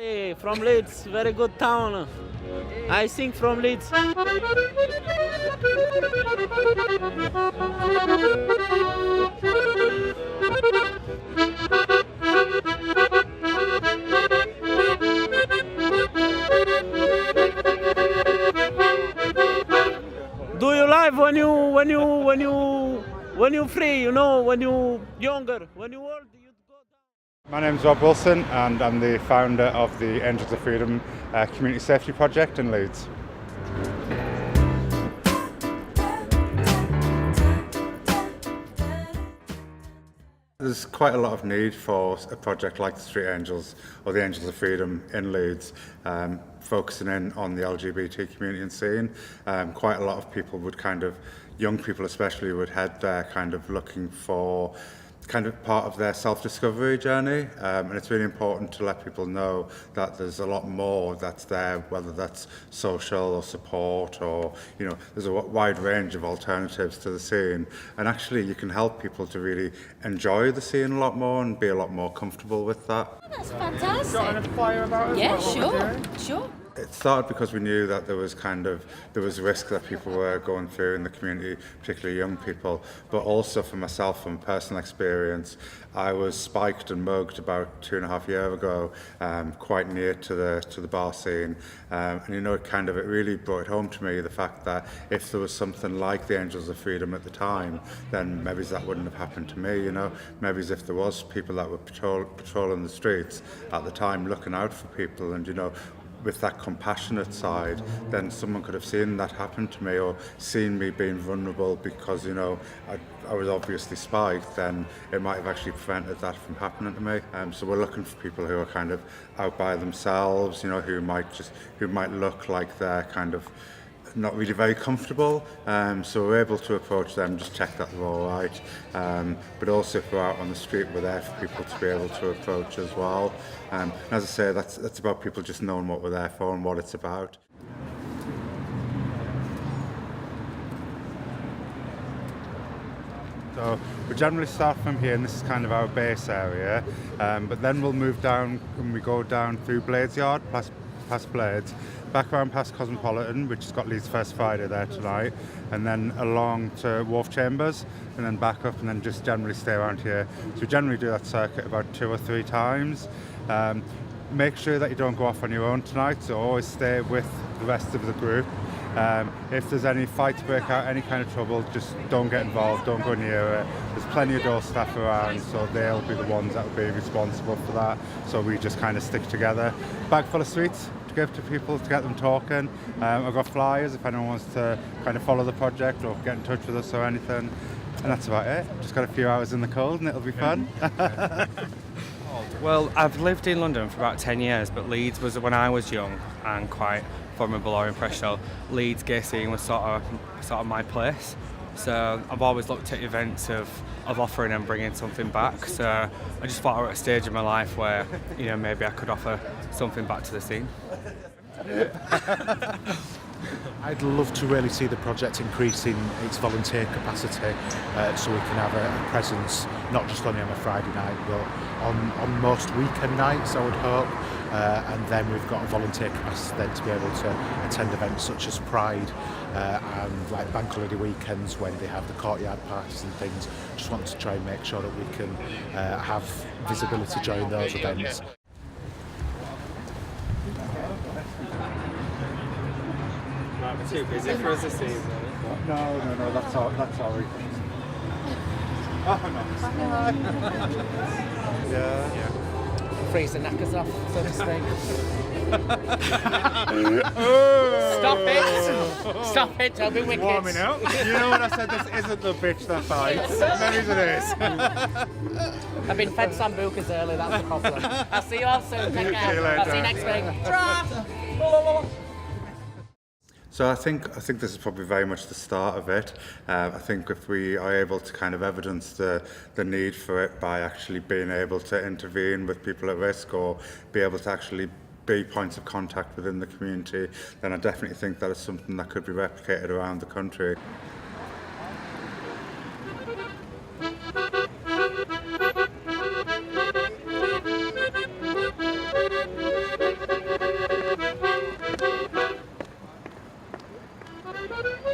Hey, from Leeds, very good town. I sing from Leeds. Do you live when you free? You know, when you younger, when you old, you go down. My name's Rob Wilson and I'm the founder of the Angels of Freedom Community Safety Project in Leeds. There's quite a lot of need for a project like the Street Angels or the Angels of Freedom in Leeds, focusing in on the LGBT community and scene. Quite a lot of people would young people especially, would head there kind of looking for part of their self-discovery journey, and it's really important to let people know that there's a lot more that's there, whether that's social or support or, you know, there's a wide range of alternatives to the scene, and actually you can help people to really enjoy the scene a lot more and be a lot more comfortable with that. Oh, that's fantastic. Got any flyer about it? Yeah, sure. It started because we knew that there was risk that people were going through in the community, particularly young people, but also for myself, from personal experience, I was spiked and mugged about 2.5 years ago, quite near to the bar scene, and you know, it really brought it home to me, the fact that if there was something like the Angels of Freedom at the time, then maybe that wouldn't have happened to me. You know, maybe if there was people that were patrolling the streets at the time, looking out for people, and you know, with that compassionate side, then someone could have seen that happen to me or seen me being vulnerable because, you know, I was obviously spiked, then it might have actually prevented that from happening to me. So we're looking for people who are kind of out by themselves, you know, who might look like they're kind of not really very comfortable, so we're able to approach them, just check that they're all right, but also if we're out on the street, we're there for people to be able to approach as well. And as I say, that's about people just knowing what we're there for and what it's about. So we generally start from here, and this is kind of our base area, but then we'll move down and we go down through Blades Yard, past Blades, back around past Cosmopolitan, which has got Leeds First Friday there tonight, and then along to Wharf Chambers, and then back up, and then just generally stay around here. So we generally do that circuit about 2 or 3 times. Make sure that you don't go off on your own tonight, so always stay with the rest of the group. If there's any fights break out, any kind of trouble, just don't get involved, don't go near it. There's plenty of door staff around, so they'll be the ones that will be responsible for that. So we just kind of stick together. Bag full of sweets to give to people, to get them talking. I've got flyers if anyone wants to kind of follow the project or get in touch with us or anything. And that's about it. Just got a few hours in the cold and it'll be fun. Well, I've lived in London for about 10 years, but Leeds was when I was young and quite vulnerable or impressionable. Leeds gay scene was sort of my place. So I've always looked at events of offering and bringing something back. So I just thought I was at a stage in my life where, you know, maybe I could offer something back to the scene. I'd love to really see the project increase in its volunteer capacity, so we can have a presence not just only on a Friday night but on most weekend nights, I would hope, and then we've got a volunteer capacity then to be able to attend events such as Pride and like bank holiday weekends when they have the courtyard parties and things. Just want to try and make sure that we can have visibility during those events. Too busy for us to see. No, that's all we can. Oh, no. Yeah. Freeze the knackers off, so to speak. Stop it, don't be wicked. Warming up. You know what I said, this isn't the bitch that fights. Maybe it is. I've been fed sambucas early, that's the problem. I'll see you all soon, take care. See you later. I'll see you next week. So I think this is probably very much the start of it. I think if we are able to kind of evidence the need for it by actually being able to intervene with people at risk or be able to actually be points of contact within the community, then I definitely think that is something that could be replicated around the country. Bye.